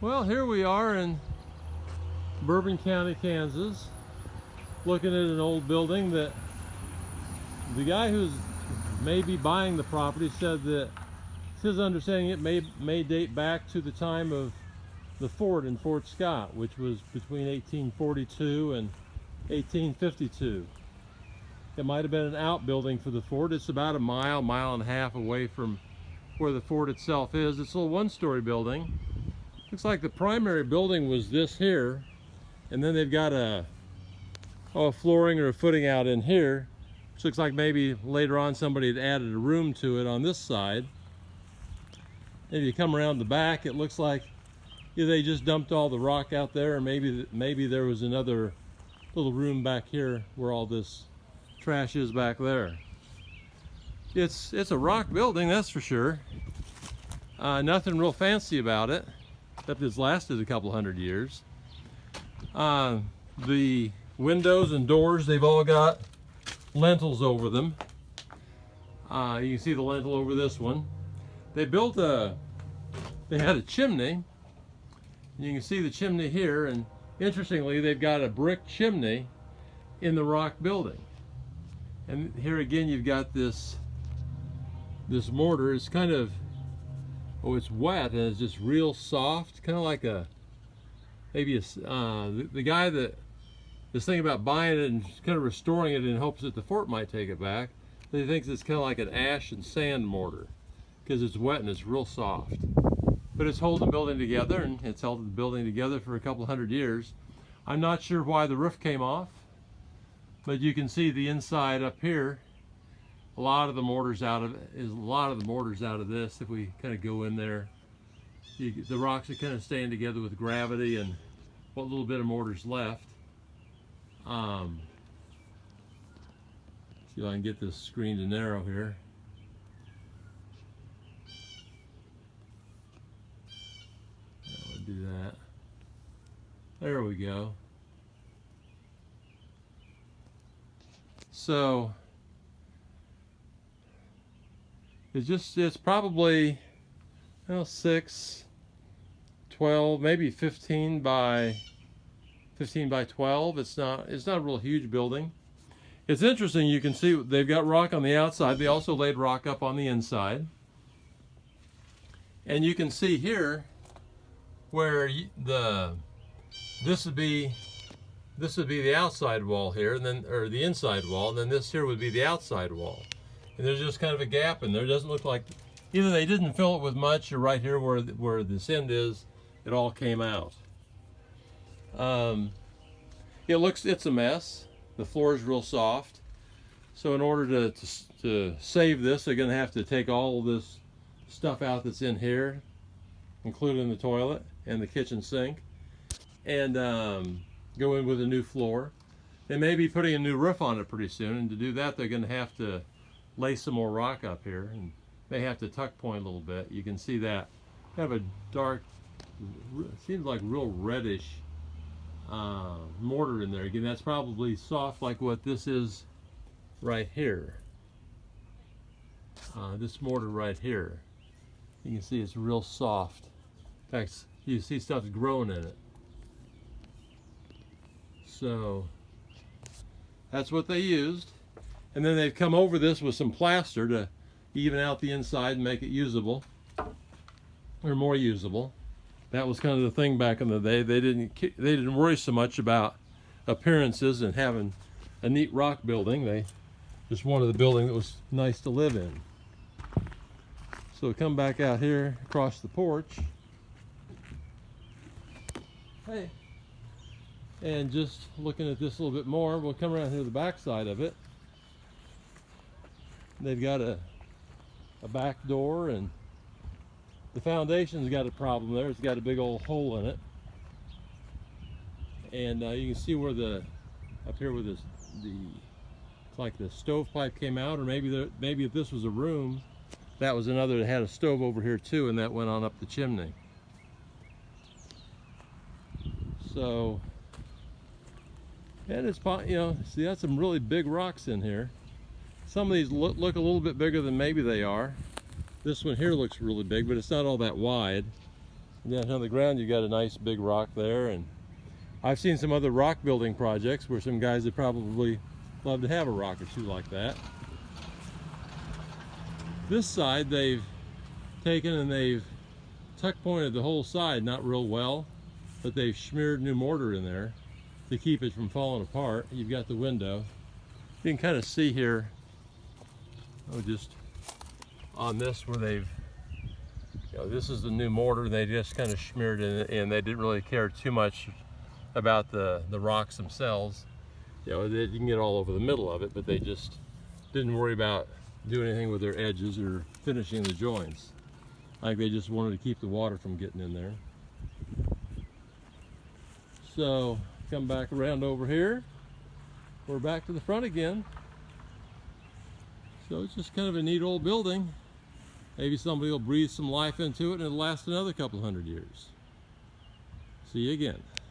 Well, here we are in Bourbon County, Kansas, looking at an old building that the guy who's maybe buying the property said that it's his understanding it may date back to the time of the fort in Fort Scott, which was between 1842 and 1852. It might have been an outbuilding for the fort. It's about a mile and a half away from where the fort itself is. It's a little one-story building. Looks like the primary building was this here, and then they've got a flooring or a footing out in here, which looks like maybe later on somebody had added a room to it on this side. If you come around the back, it looks like either they just dumped all the rock out there, or maybe there was another little room back here where all this trash is back there. It's a rock building, that's for sure. Nothing real fancy about it, except it's lasted a couple hundred years. The windows and doors, they've all got lintels over them. You can see the lintel over this one. They had a chimney. You can see the chimney here, and interestingly, they've got a brick chimney in the rock building. And here again, you've got this mortar. It's kind of, it's wet and it's just real soft, kind of like the guy that is thinking about buying it and kind of restoring it in hopes that the fort might take it back. He thinks it's kind of like an ash and sand mortar because it's wet and it's real soft. But it's holding the building together, and it's held the building together for a couple hundred years. I'm not sure why the roof came off, but you can see the inside up here. A lot of the mortar's out of this. If we kind of go in there, the rocks are kind of staying together with gravity and what little bit of mortar's left. See if I can get this screen to narrow here. I'll do that. There we go. So it's probably 6, 12, maybe 15 by 12. It's not a real huge building. It's interesting, you can see they've got rock on the outside. They also laid rock up on the inside. And you can see here where this would be the outside wall here, and then, or the inside wall, and then this here would be the outside wall. And there's just kind of a gap in there. It doesn't look like either they didn't fill it with much, or right here where this end is, it all came out. It's a mess. The floor is real soft. So in order to save this, they're going to have to take all this stuff out that's in here, including the toilet and the kitchen sink, and go in with a new floor. They may be putting a new roof on it pretty soon, and to do that, they're going to have to lay some more rock up here, and they have to tuck point a little bit. You can see that kind of a dark, seems like real reddish mortar in there. Again, that's probably soft like what this is right here. This mortar right here. You can see it's real soft. In fact, you see stuff's growing in it. So that's what they used. And then they've come over this with some plaster to even out the inside and make it usable, or more usable. That was kind of the thing back in the day. They didn't worry so much about appearances and having a neat rock building. They just wanted a building that was nice to live in. So come back out here across the porch. Hey. And just looking at this a little bit more, we'll come around here to the back side of it. They've got a back door, and the foundation's got a problem there. It's got a big old hole in it. And you can see where up here where it's like the stovepipe came out, or maybe if this was a room, that was another that had a stove over here too, and that went on up the chimney. So, and it's, see, that's some really big rocks in here. Some of these look a little bit bigger than maybe they are. This one here looks really big, but it's not all that wide. Down on the ground you got a nice big rock there, and I've seen some other rock building projects where some guys would probably love to have a rock or two like that. This side they've taken and they've tuck pointed the whole side, not real well, but they've smeared new mortar in there to keep it from falling apart. You've got the window. You can kind of see here, just on this where they've, this is the new mortar. They just kind of smeared it, and they didn't really care too much about the rocks themselves. You can get all over the middle of it, but they just didn't worry about doing anything with their edges or finishing the joints. Like they just wanted to keep the water from getting in there. So come back around over here. We're back to the front again. So it's just kind of a neat old building. Maybe somebody will breathe some life into it and it'll last another couple hundred years. See you again.